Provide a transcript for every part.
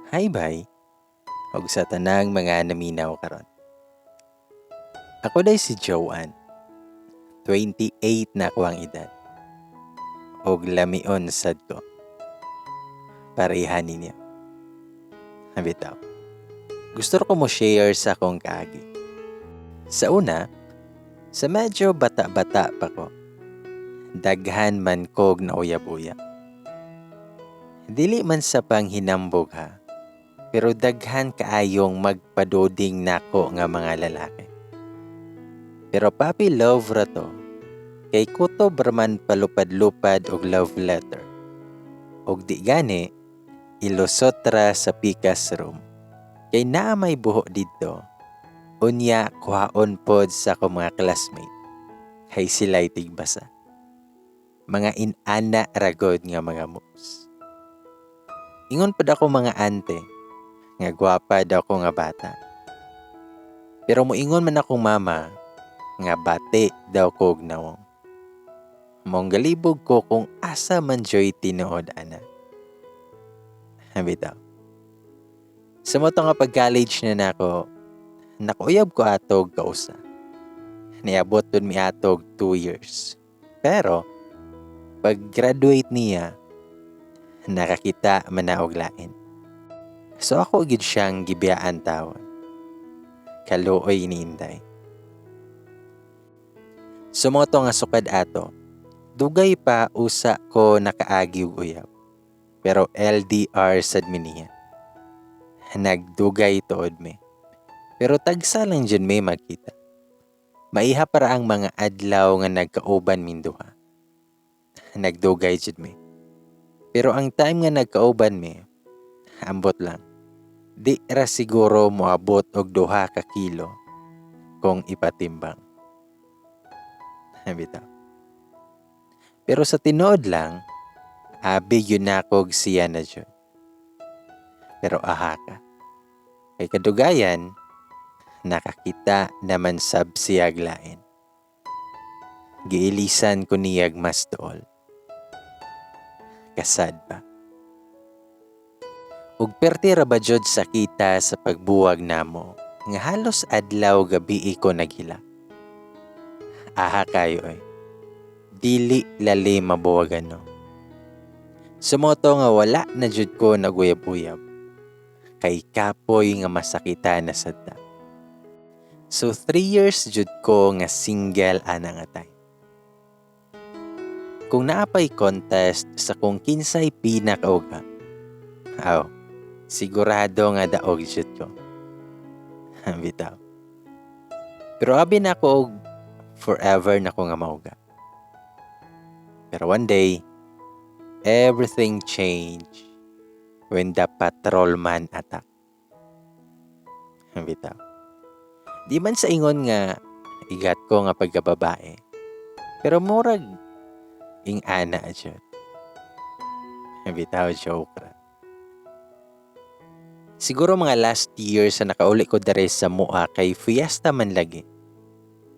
Hi bye, ug sa tanang mga naminaw karon. Ako day si Joanne, 28 na ako ang edad. Og lamion sad ko. Pareha ninyo. Habitaw. Gusto ko mo share sa akong kaagi. Sa una, sa medyo bata-bata pa ko, daghan man kog na uyab-uyab. Dili man sa panghinambog ha, pero daghan kaayong magpadoding nako nga mga lalaki. Pero puppy love ra to, kay kutob raman palupad-lupad og love letter. Og di gani, ilusot ra sa pikas room. Kay naa may buho didto, unya kuhaon pod sa ko mga classmate. Kay sila'y tigbasa. Mga inana ragod nga mga moves. Ingon pod ako mga ante, nga gwapa daw ko nga bata. Pero moingon man akong mama, nga bati daw ko og nawong. Mong galibog ko kung asa man joy tinuod ana. Bitaw. Sa mo nga pag-college na nako, nakuyab ko atog kausa. Niabot dun mi atog 2 years. Pero, pag-graduate niya, nakakita man na og lain. So ako gid siyang gibiyaan tawon. Kaluoy ni Inday. Sumoto nga sukad ato, dugay pa usa ko nakaagi og uyab. Pero LDR sad mi niya. Nagdugay tuod mi. Pero tagsa lang dyan may magkita. Maiha para ang mga adlaw nga nagkauban min duha. Nagdugay dyan mi. Pero ang time nga nagkauban mi, ambot lang. Di ra siguro moabot og 2 ka kilo kung ipatimbang. Bitaw. Pero sa tinuod lang, abi yun akog siya na dyan. Pero aha ka. Kay kadugayan, nakakita naman sab siyag lain. Giilisan ko niyag mas dool. Kasad ba? Ug perti ra ba jud sa kita sa pagbuwag namo, nga halos adlaw gabi ko naghila. Aha kayo eh. Dili lali mabuwagan no. Sumoto nga wala na jud ko naguyab-uyab. Kay kapoy nga masakita na sadta. So 3 years jud ko nga single ana nga time. Kung naapay contest sa kung kinsay pinakauga, sigurado nga daog jud ko. Bitaw. Pero abi na ko og forever na ko nga mauga. Pero one day, everything changed when the patrolman attack. Bitaw. Di man sa ingon nga igat ko nga pagkababae. Pero murag ing ana jud. Bitaw, joke ra. Siguro mga last years sa nakauli ko dere sa mua kay fiesta man lagi.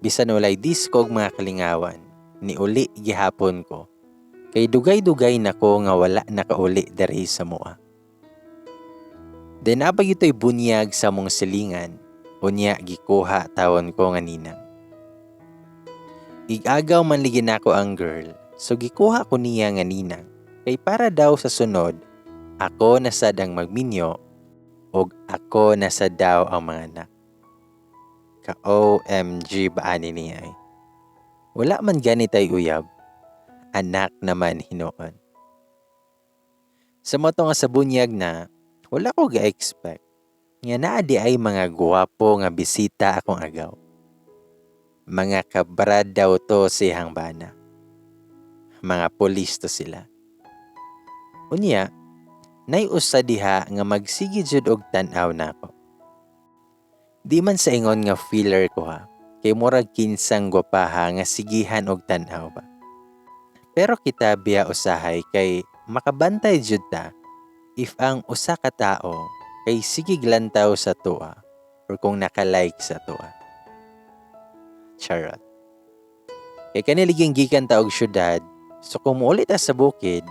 Bisan walay disco og mga kalingawan, ni uli gihapon ko. Kay dugay-dugay nako nga wala nakauli dere sa mua. Den apag ito'y bunyag sa mong silingan, unya gikuha tawon ko nga ninang. Igagaw man ligi nako ang girl, so gikuha ko niya nga ninang. Kay para daw sa sunod, ako na sad ang magminyo, og ako na sad daw ang mga anak. Ka-OMG ba ani niya ay. Wala man ganitay uyab, anak naman hinuon. Sa moto nga sa bunyag na, wala ko ga-expect. Nga naa di ay mga guwapo nga bisita akong agaw. Mga kabrad daw to siyang bana. Mga polis to sila. Unya, naiusa diha nga magsigi jud og tan-aw nako. Di man sa ingon nga filler ko ha, kay murag kinsang gwapaha nga sigihan og tan-aw ba. Pero kita biya usahay kay makabantay jud ta if ang usa ka tao kay sigig lantaw sa tuwa or kung naka-like sa tuwa. Charot. Kay kaniliging gikan ta og syudad, so kung muulit ta sa bukid,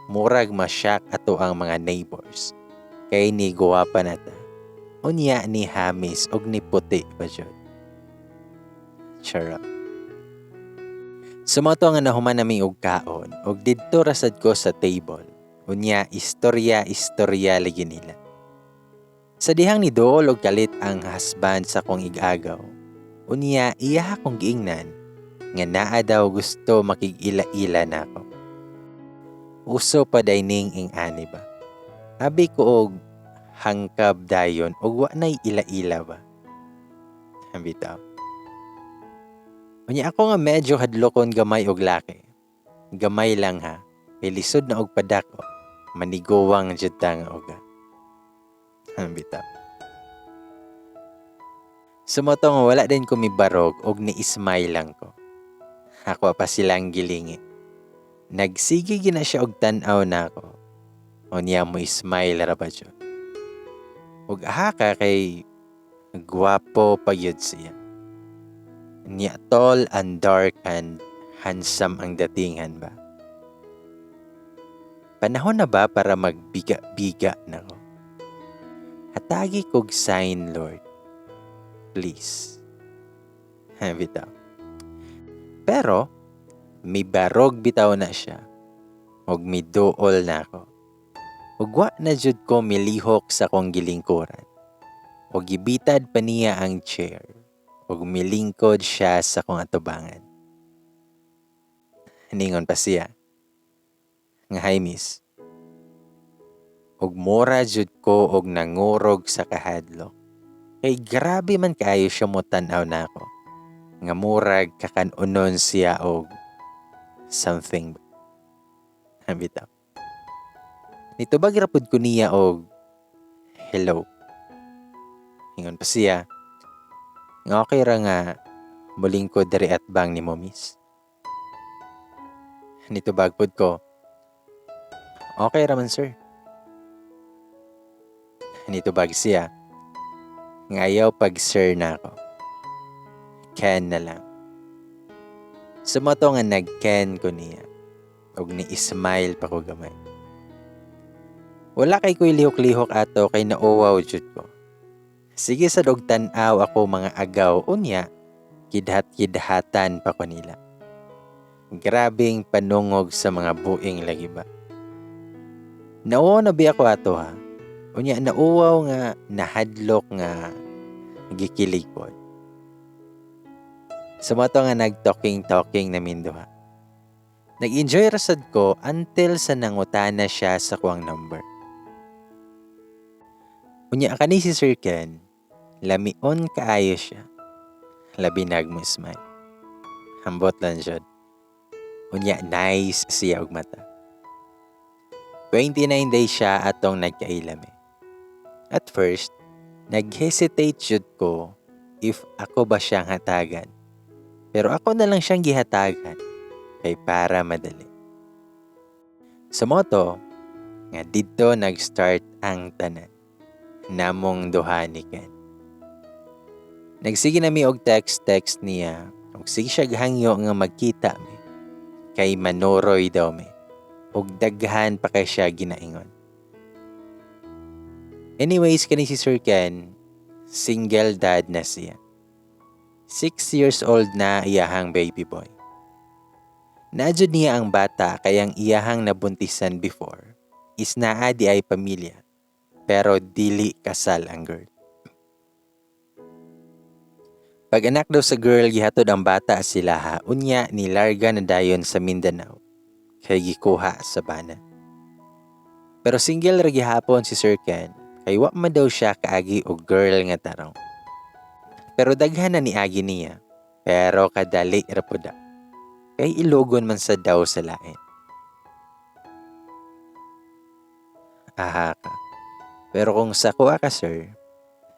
murag ma-shock ato ang mga neighbors. kay ni guwapa na ta. Unya ni hamis og ni puti pa jud. Charot. Sumoto nga nahuman nami og kaon og didto rasad ko sa table. Unya istorya lagi nila. Sa dihang ni dool og kalit ang husband sa kong igagaw. Unya iya akong giingnan nga naa daw gusto makig-ila-ila nako. Uso pa dining ing ani ba. Abi ko og hangkab dayon og wa nay ila-ila ba. Bitaw. Unya ako nga medyo hadlokon gamay og laki. Gamay lang ha. Kay lisod na og padako. Manigowang jud ta nga og. Bitaw. Sumoto nga wala din ko mibarog og ni-smile lang ko. Ako pa silang gilingi. Nagsige gina siya og tan-aw nako. Unya mo smile ra ba jud. Ug ka kay gwapo pa yun siya. Niya tall and dark and handsome ang datingan ba? Panahon na ba para magbiga-biga na ko? Hatagi kog sign, Lord. Please. Bitaw. Pero, may barog bitaw na siya. Ug may dool na ako. Ug wa na jud ko milihok sa kong gilingkuran. Ug gibitad pa niya ang chair. Ug milingkod siya sa kong atubangan. Ningon pa siya. Nga hi miss. Ug mora jud ko og nangurog sa kahadlok. Kay grabe man kaayo siya mo tan-aw nako. Nga murag kakanunon siya og something. Bitaw. Nitubag rapod ko niya og hello. Ingon pa siya. Nga okay ra nga muling ko diri at bang ni mo miss. Nitubag pod ko. Okay ra man sir. Nitubag siya. Ngayaw pag sir na ako. Ken na lang. Sumoto nga nag-ken ko niya. Og ni-smile pa ko gamay. Wala kay ko'y lihok-lihok ato kay nauwaw jud ko. Sige sa dog tan-aw ako mga agaw unya, kidhat-kidhatan pa ko nila. Grabing panungog sa mga buing lagi ba. Nauwaw na biya ko ato ha. Unya nauwaw nga nahadlok nga gikilig po. Sumato nga nag-talking na minduha. Nag-enjoy rasad ko until sa nangutana siya sa kuwang number. Unya ka ni si Sir Ken, lamion kaayo siya. Labi nagmo smile. Hambot lang siya. Unya nice siya og mata. 29 days siya atong nagkailami. At first, nag-hesitate jud ko if ako ba siyang hatagan. Pero ako na lang siyang gihatagan kay para madali. Sa moto, nga dito nag-start ang tanan. Namong duha ni Ken. Nagsige nami og text niya. Og sige siya gahangyo nga magkita mi. Kay manoroy daw mi. Og daghan pa kay siya ginaingon. Anyways, kani si Sir Ken, single dad na siya. 6 years old na iyahang baby boy. Naadjud niya ang bata kayang iyahang nabuntisan before is naa di ay pamilya. Pero dili kasal ang girl. Pag anak daw sa girl, gihatod ang bata sila ha. Unya nilarga na dayon sa Mindanao. Kay gikuha sa bana. Pero single ra gihapon si Sir Ken. Kay wa man daw siya kaagi og girl nga tarong. Pero daghan na niagi niya. Pero kadali ra pud. Kay ilogon man sa daw sa lain. Aha ka. Pero kung sa kuha ka, sir,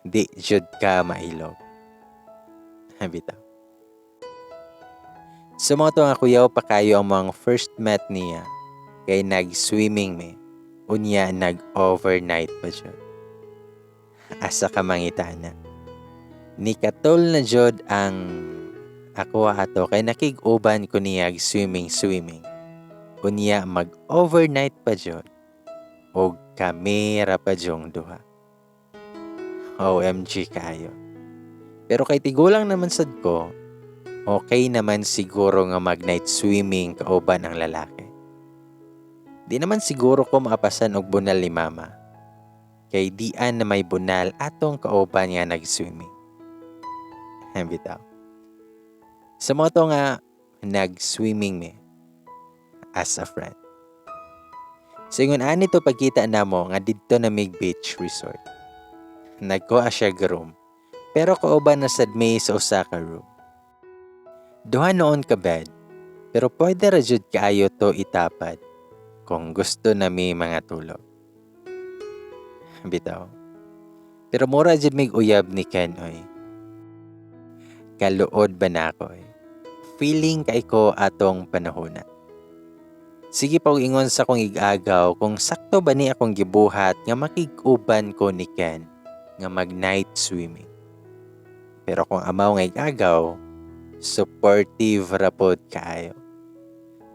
di jud ka mailog. Bitaw. Sumoto nga kuyaw pa kayo ang mga first met niya. Kay nag-swimming me. Unya nag-overnight pa jud. Asa ka mangitana. Ni katol na jud ang ako ato kay nakig-uban ko niya swimming. Unya mag-overnight pa jud. Og kami ra pa jong duha. OMG kayo. Pero kay tigulang naman sad ko, okay naman siguro nga mag-night swimming kauban ang lalaki. Di naman siguro ko maapasan og bunal ni mama. Kay dian na may bunal atong kauban nga nag-swimming. Bitaw. Sa moto nga nag-swimming me as a friend. Singon ani to pagkita namo nga didto na mig beach resort. Nagkuha siya room, pero kauban na sad may sa usa ka room. Duha noon ka bed, pero pwede ra jud kaayo to itapad kung gusto na may mga tulog. Bitaw. Pero mura jud mig uyab ni Ken oy. Kaluod ba na ako oy. Feeling kay ko atong panahona. Sige pa ingon sa kong igagaw kung sakto ba ni akong gibuhat nga makig-uban ko ni Ken nga mag-night swimming. Pero kung amaw nga igagaw, supportive rapod kaayo.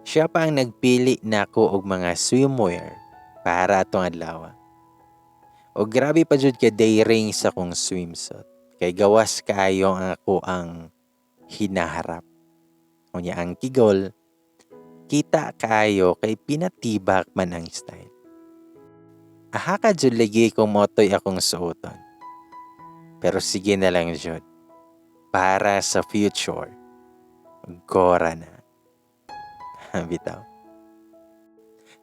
Siya pa ang nagpili nako og mga swimwear para atong adlaw. O grabe pa jud ka daring sa kong swimsuit. Kay gawas kaayo ang ako ang hinaharap. Unya ang kigol, kita kaayo kay pinatibak man ang style. Aha ka jud lagi kung motoy akong suoton. Pero sige na lang jud. Para sa future, gora na. Bitaw.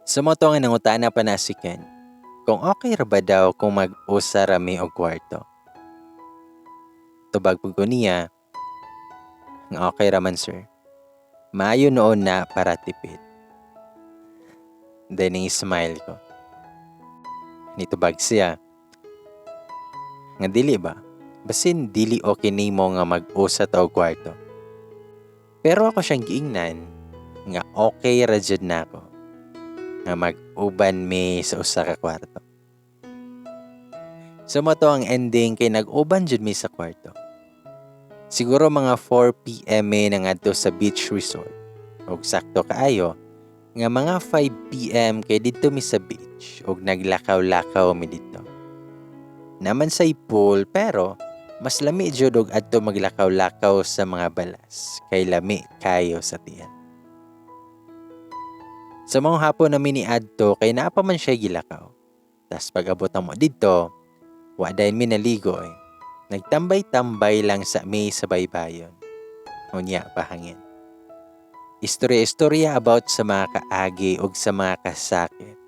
Sumoto nga nangutana pa na si Ken kung okay ra ba daw kung mag-usa rami og kwarto. Tubag pud ko niya nga okay raman sir. Maayo noon na para tipid. Then smile ko. Nitubag siya. Nga dili ba? Basin dili okay nimo nga mag-usa ta og kwarto. Pero ako siyang giingnan nga okay ra jud nako nga mag-uban mi sa usa ka kwarto. Sumoto ang ending kay nag-uban jud mi sa kwarto. Siguro mga 4 PM na ngadto sa beach resort. Og sakto kaayo nga mga 5 PM kay didto mi sa beach og naglakaw-lakaw mi didto. Naman say pool pero mas lami jud og adto maglakaw-lakaw sa mga balas kay lami kayo sa tiyan. Sa mga hapon namin ni adto kay naa pa man siya gilakaw. Tas pag-abot mo didto, wa dayon mi naligo eh. Nagtambay-tambay lang sa may sa baybayon. Unya pahangin. Istorya-istorya about sa mga kaagi og sa mga kasakit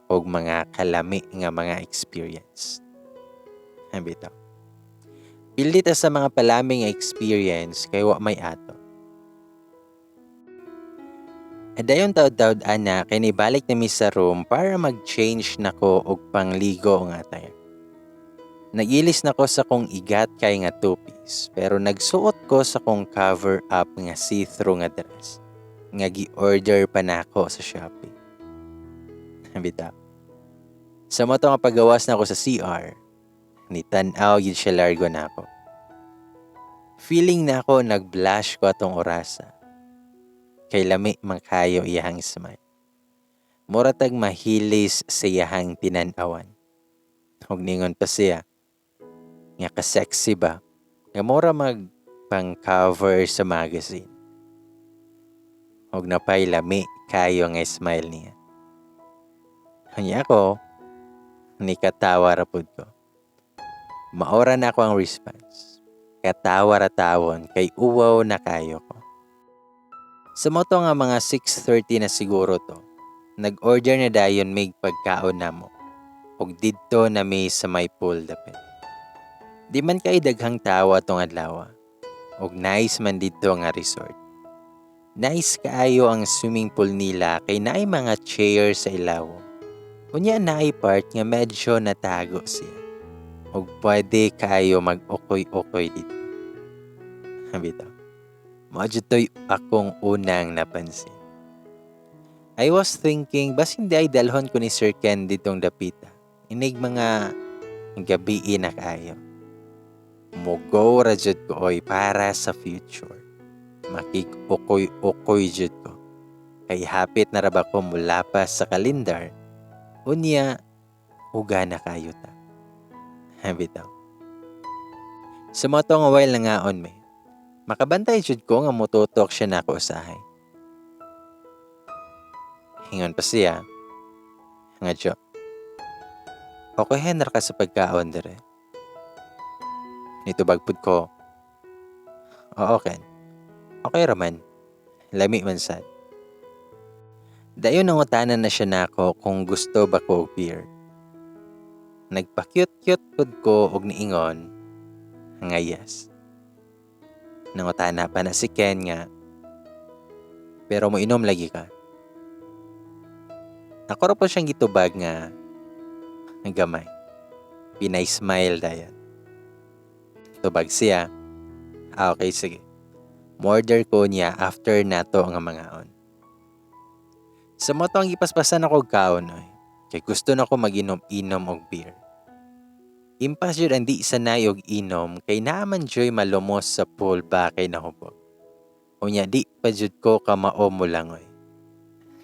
og mga kalami nga mga experience. Bitaw. Pili ta sa mga palaming experience kay wa may ato. Dayon taud-taud ana kay nibalik na mi sa room para mag-change nako og pangligo nga attire. Nagilis nako sa kong igat kay nga two-piece pero nagsuot ko sa kong cover up nga see-through nga dress nga gi-order pa nako sa Shopee. Bitaw. Sa moto nga paggawas nako sa CR, nitan-aw yun siya largo na ako. Feeling na ako nag-blush ko atong orasa. Kay lami man kayo iyahang smile. Muratag mahilis sa iyahang tinanawan. Huwag ningon pa siya. Nga ka-sexy ba? Nga mura mag-pang-cover sa magazine. Huwag na pa'y lami kayo nga smile niya. Hanya ako, nikatawa rapod ko. Maora na ako ang response. Katawa ratawon kay uwaw na kayo ko. Sa moto nga mga 6:30 na siguro to, nag-order na dayon mig pagkaon namo. Og didto na may sa may pool dapit. Di man kay daghang tawa tong adlaw. Og nice man didto nga resort. Nice kaayo ang swimming pool nila kay naay mga chair sa ilaw. Unya naay part nga medyo natago siya. Og pwede kayo mag-ukoy-ukoy dito. Bitaw. Medyo to'y akong unang napansin. I was thinking, bas hindi ay dalhon ko ni Sir Ken ditong dapita. Inig mga gabi na kayo. Mugo ra jud ko oy para sa future. Makig-ukoy-ukoy jud ko. Kay hapit na ra ba ko mulapas sa kalendar. Unya, uga na kayo ta. Bitaw. Sumoto nga while nangaon me. Makabantay jud ko nga motutok siya nako usahay. Hingon pa siya. Nga jo. Okay henra ka sa pagkaon dire. Nitubag pud ko. Oo Ken. Okay raman. Lami man sad. Dayon nangutanan na siya nako kung gusto ba ko og beer. Nagpa-cute-cute pud ko og niingon nga yes. Nangutana pa na si Ken nga, pero mo inom lagi ka. Ako ra po siyang gitubag nga gamay. Pinay-smile dayon. Tubag siya. Okay, sige. Murder ko niya after nato nga mangaon. Sa mo ang ipaspasan ako og kaon oy. Kay gusto na ko mag-inom-inom og beer. Impas yun ang di sanay og inom kay naaman joy malumos sa pool ba kay nahubog. Unya di pa jud ko ka mao mo lang oy.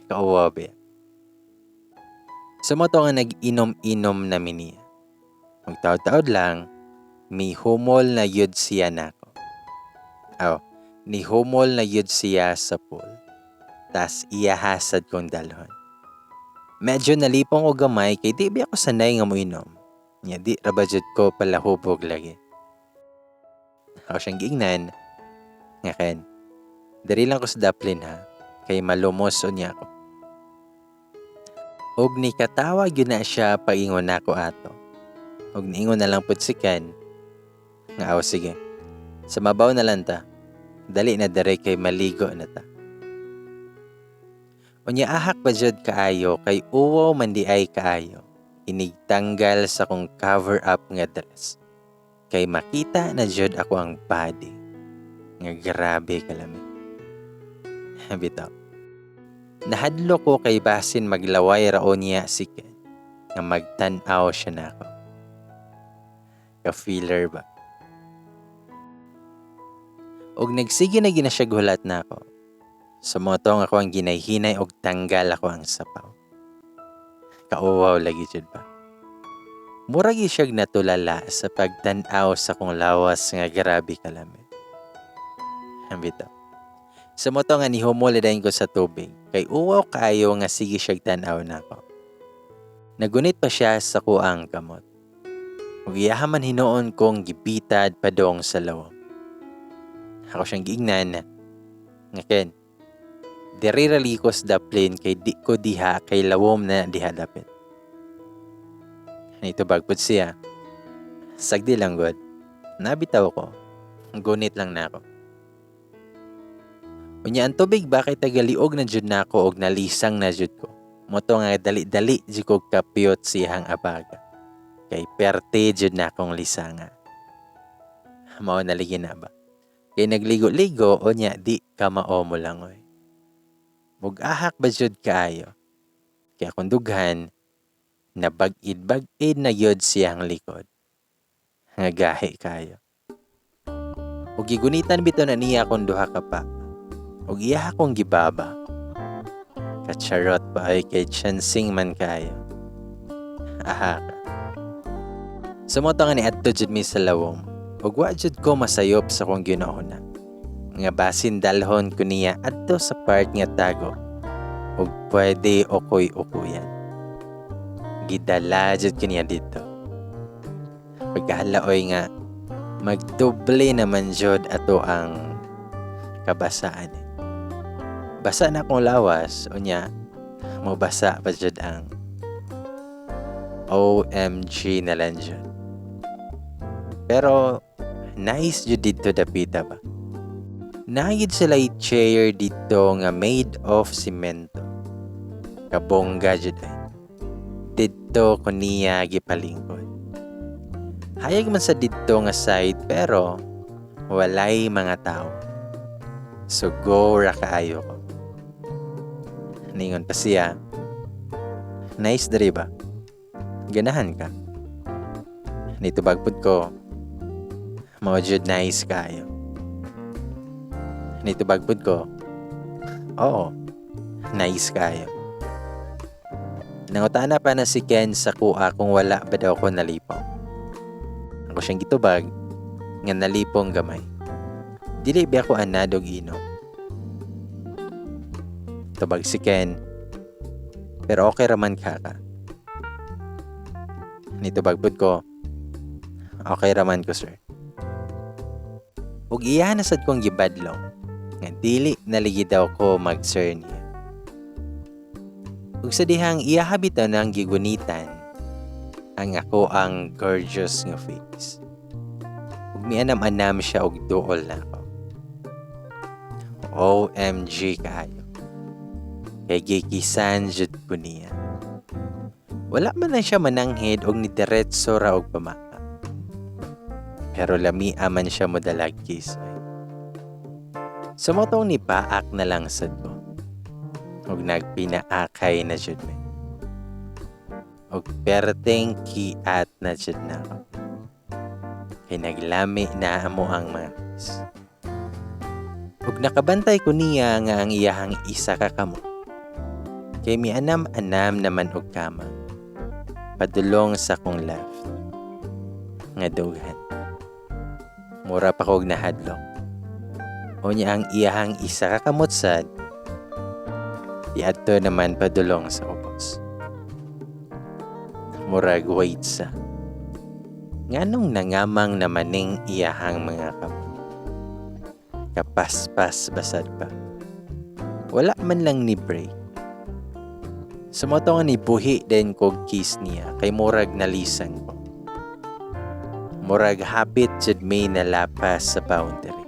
Kauwabe. Sa mo nga nag-inom-inom na niya. Magtaod-taod lang, may humol na yud siya nako. Ni humol na yud siya sa pool. Tas iyahasad kong dalhon. Medyo nalipong o gamay kay di ba ako sanay nga mo inom. Nya di rabajud ko pala hubog lagi. Ako siyang giingnan. Nga Ken, diri lang ko sa daplin ha. Kay malumos o niya ako. Og ni katawag yun na siya paingon nako ato. Og niingon na lang pud si Ken. Nga sige. Sa mabaw na lang ta. Dali na dere kay maligo na ta. Unya ahak pa jud kaayo kay uwaw man di ay kaayo. Inigtanggal sa kong cover up nga dress. Kay makita na jud ako ang body. Nga grabe kalami. Bitaw. Nahadlo ko kay basin maglaway raon niya si Ken. Nga magtan-aw siya nako. Ka-feeler ba? Og nagsige na gina siya gulat nako. Sumotong ako ang ginayhinay og tanggal ako ang sapaw. Kauwaw lagi jud ba. Murag siya natulala sa pagtan-aw sa kong lawas nga grabe kalami. Bitaw. Sumotong nga nihumol dayon ko sa tubig kay uwaw kaayo nga sige siya tan-aw nako. Nagunit pa siya sa kuang kamot. Ug iyahaman hinuon kong gibitad padong sa lawom. Ako siyang giingnan nga Ken. Diri ralikos daplin kay di ko diha kay lawom na diha dapit. Nito bagpod siya. Sagdi lang god. Nabitaw ko. Gunit lang nako. Unya ang tubig bakit tagaliog na jud nako og nalisang na jud ko. Moto nga dali-dali jud ko kapiyot siyang abaga. Kay perte jud na akong lisanga. Mao na ligi na ba? Kay nagligo-ligo o nya di ka mao mo lang oy. Mug-ahak ba jud kaayo? Kaya kung dughan, nabag-id-bag-id na yod siyang likod. Nga gahi kayo. Ug gigunitan bito na niya akong duha ka pa. Ug iya akong gibaba. Kacharot pa ay kay chancing man kayo. Aha ka. Sumoto nga ni adto jud mi sa lawom. Ug wa jud ko masayop sa kong ginauna. Nga basin dalhon ko niya adto sa part nga tago. Ug pwede okoy-okuyan. Gidala jud ko niya dito. Pagkahalaoy nga magdoble naman jud ato ang kabasaan. Basa na akong lawas unya mabasa pa jud ang OMG na lang jud. Pero nice jud dito dapita ba. Nagid sila chair dito nga made of semento. Kabongga jud ay. Dito ko niya gipalingkod. Hayag man sa dito nga side pero walay mga tao. So go ra kaayo ko. Ningon pa siya. Nice diri ba? Ganahan ka. Nito bagpod ko. Mao jud nice kayo. Nito bagpod ko. Oo. Nice kayo. Nangutana pa na si Ken sa kuha kung wala ba daw ko nalipong. Ako siyang gitubag nga nalipong gamay. Dili ba ako anadog inom. Tubag si Ken, pero okay raman ka. Nitubag pud ko, okay raman ko sir. Ug iya nasad kong gibadlong nga dili naligi daw ko mag-sir niya. Ug sa dihang iya habitaw nang gigunitan ang ako ang gorgeous nga face. Ug mianam-anam siya og duol na ako. OMG kaayo. Kay gikisan jud ko niya. Wala man lang siya mananghid og nidiretso ra og pamaka. Pero lami man siya modalag kiss. Sumotong ni paak na lang sad ko. Og nagpinaakay na jud me. Og perteng kiat na jud na ako. Kay naglami na amo ang mga kiss. Og nakabantay ko niya nga ang iyahang isa ka kamo. Kay mianam-anam naman og kama. Padulong sa kong left. Nga dughan. Mura pa kog nahadlok. O niya ang iyahang isa ka kamutsad. Iadto naman padulong sa ubos. Murag wait sa. Nganong nangamang namaning iyahang mga kamo. Kapaspas basad pa. Wala man lang ni break. Sumotong ni buhi din kog kiss niya kay murag nalisan ko. Murag hapit jud may nalapas sa boundary.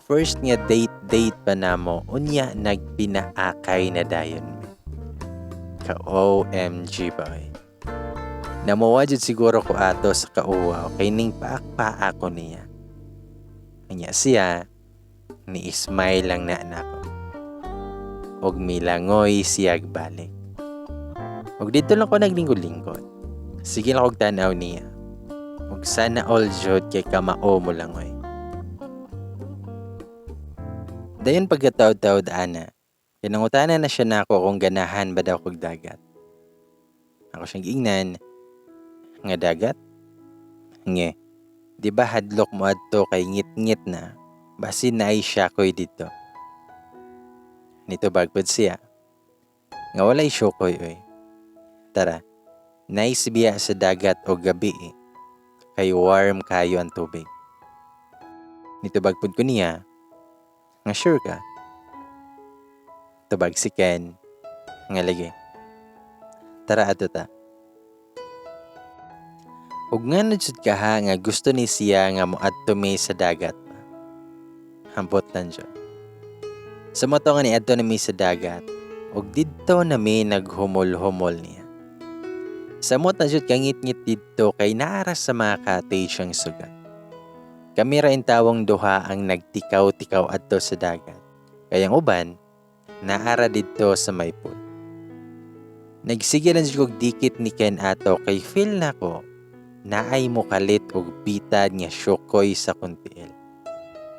First nga date pa namo unya nagpinaakay na dayon mi. Ka OMG boy. Namuwa jud siguro ko ato sa kauwaw kay ning paakpa ako niya. Anya siya ni smile lang na nako. Og milangoy siyag balik. Og dito lang ko naglingkod-lingkod. Sige lang og tanaw niya. Og sana all jud kay kamao mo langoy. Dayon pagkataod-taod ana, kinangutana na siya nako kung ganahan ba daw kog dagat. Ako siyang giingnan, nga dagat? Nge, di ba hadlok mo adto kay ngit-ngit na, basin na ay siya ko'y dito. Nito bagpod siya. Nga walay syokoy oy. Tara, nice biya sa dagat o gabi kay warm kayo ang tubig. Nito bagpod ko niya. Nga sure ka? Tubag si Ken. Nga lagi. Tara ato ta. Ug nga nadsud ka ha nga gusto ni siya nga moadto mi sa dagat. Hambot lang siya. Sa moto nga ni adto na mi sa dagat, ug didto na mi naghumol-humol niya. Sa moto jud kangit-ngit didto kay naara sa mga cottage ang sugat. Kami ra intawong duha ang nagtikaw-tikaw adto sa dagat. Kaya ang uban, naara didto sa may pool. Nagsige lang jud kog dikit ni Ken ato kay feel nako naay mo kalit og bitad nga syokoy sa kuntiil.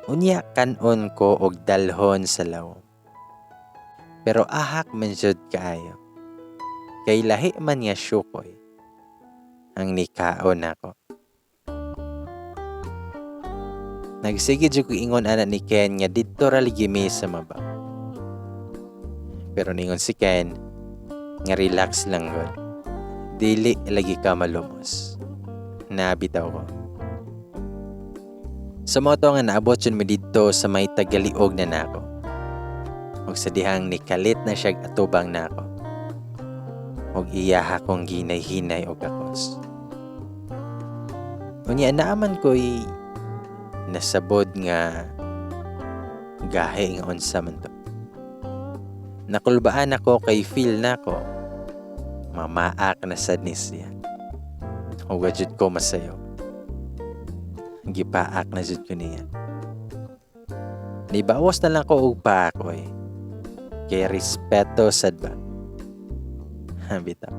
Unya kanon ko og dalhon sa lawom. Pero ahak man jud kaayo. Kay lahi man nga syokoy ang nikaon nako. Nagsige jud ko ingon ana ni Ken nga didto ra ligimi sa mabaw. Pero ningon si Ken nga relax lang gud. Dili lagi ka malumos. Nabitaw ko. Sa moto nga naabot yun mi dito sa may tagaliog na nako. Og sa dihang nikalit na siyag atubang nako. Og iyaha kong ginay-hinay og akos. Unya naaman ko'y nasabod nga gahe nga unsa man to. Nakulbaan ako kay feel nako mamaak na sad ni siya. Og wajud ko masayo. Gipaak na jud ko niya. Nibawas na lang ko og paakoy. Kay respeto sad ba. Bitaw.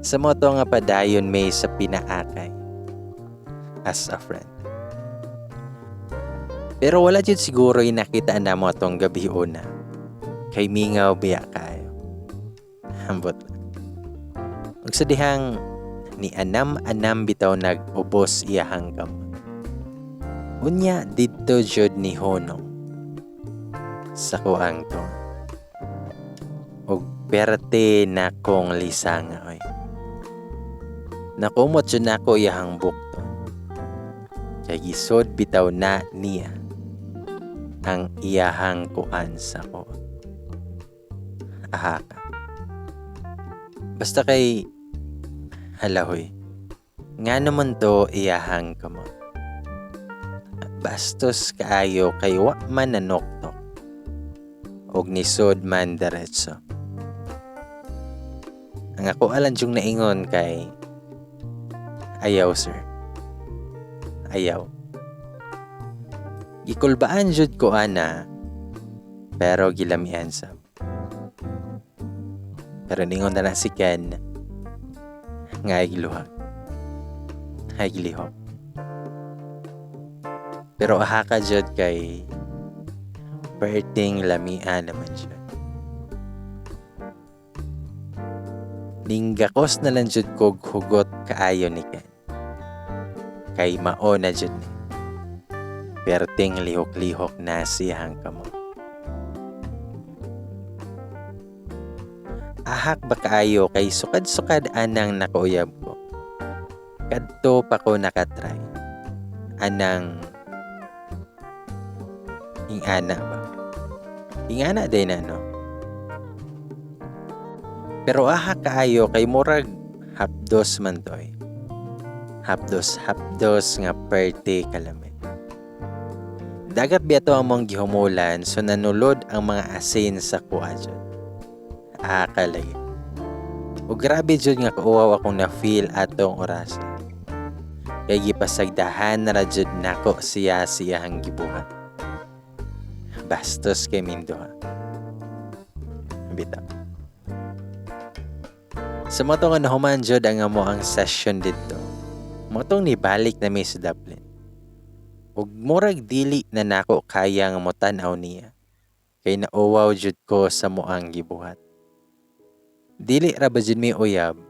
Sa moto nga padayon may sa pinaakay. As a friend. Pero wala jud siguro yung nakita na mo atong gabi una. Kay mingaw biya kayo. Hambot lang. Ug sa dihang ni anam-anam bitaw nag-ubos iyahang kamot. Unya didto jud ni Honong sa kuang to. Ug perte na kong lisanga oy. Nakumot jud nako iyahang bukton. Kay gisod bitaw na niya ang iyahang kuan sa ko. Aha ka. Basta kay halahoy. Nga naman to iyahang kamot. Bastos kaayo kay wa man nanoktok. Og nisod man diretso. Ang ako alam yung naingon kay ayaw sir. Ayaw. Gikulbaan jud ko ana pero gilamian sa. Pero ningon na si Ken nga igluhag. Ay gilihok. Pero aha ka jud kay perting lamian naman siya. Ninggakos na lang jud kog hugot kaayo ni Ken. Kay mao na jud ni. Perting lihok-lihok na siyang kamo. Ahak ba kaayo kay sukad-sukad anang nakauyab ko. Kadto pa ko nakatry. Anang ingana ba? Ingana din no? Pero ahak kaayo kay murag hapdos man toy. Hapdos nga perte kalamit. Dagat biyato ang mong gihumulan so nanulod ang mga asin sa kuha dyan. Kalay. O grabe dyan nga kauwaw akong na-feel atong orasa. Kaya gipasagdahan na radjud nako siya-siyahang gibuhat. Bastos kay Mindo ha. Bitaw. Sa motong nahuman jud ang amo ang session dito. Motong nibalik na may sa Dublin. Ug murag dili na nako kaya nga motanaw niya. Kay nauwaw jud ko sa moang gibuhat. Dili ra ba jud mi uyab.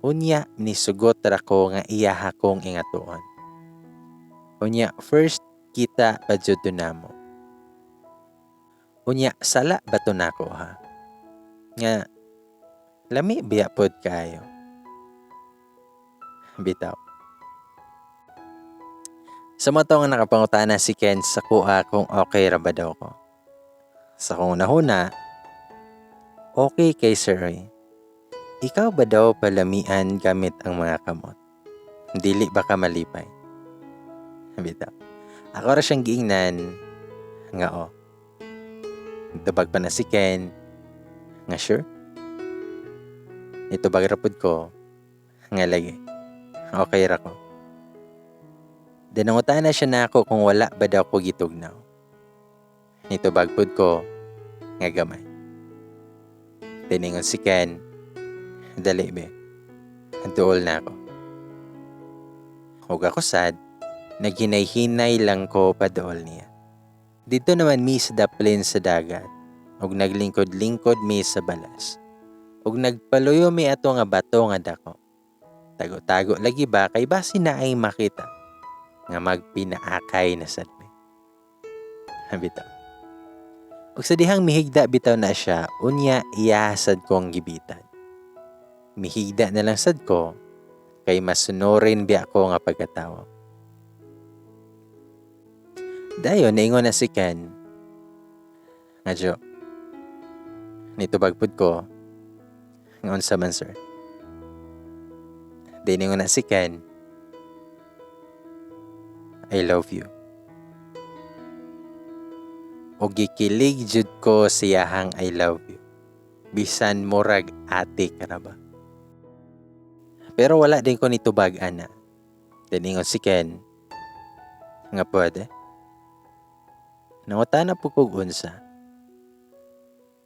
Unya nisugot ra ko nga iyaha kong ingatuon. Unya first kita pa jud namo. Unya sala ba to nako ha? Nga lami biya pod kayo. Bitaw. Sa matong nakapangutana si Ken sa kuha kung okay ra ba daw ko. Sa kung nahuna, okay kay sir. Ikaw ba daw palamian gamit ang mga kamot? Dili ba ka malipay? Bitaw. Ako ra siyang giingnan nga Tubag pa na si Ken. Nga sure? Ito bagrapod ko. Nga lagi. Okay ra ko. Dinangutan na siya na ako kung wala ba daw ko gitugnaw. Ito bagpod ko. Nga gamay. Tiningon si Ken. Dali be. Antuol na ako. Huwag ako sad. Naghinay-hinay lang ko padool niya. Dito naman mi sa daplin sa dagat. Ug naglingkod-lingkod mi sa balas. Ug nagpaluyo mi ato nga bato nga dako. Tago-tago lagi ba kay basi na ay makita nga magpinaakay na sadmi. Bitaw. Ug sa dihang mihigda bitaw na siya, unya iyasad ko ang gibitan. Mihigda na lang sad ko kay masunurin biya ko nga pagkatawo. Dayon naingon na si Ken. Nga jo. Nito bagpod ko. Nga unsa man sir. Naingon na si Ken. I love you. O gikilig jud ko siyahang I love you. Bisan murag ate ka na ba? Pero wala din ko nitubag ana. Naingon si Ken. Nga pwede. Nangutana po kog unsa.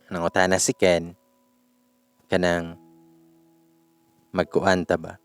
Nangutana si Ken kanang magkuanta ba?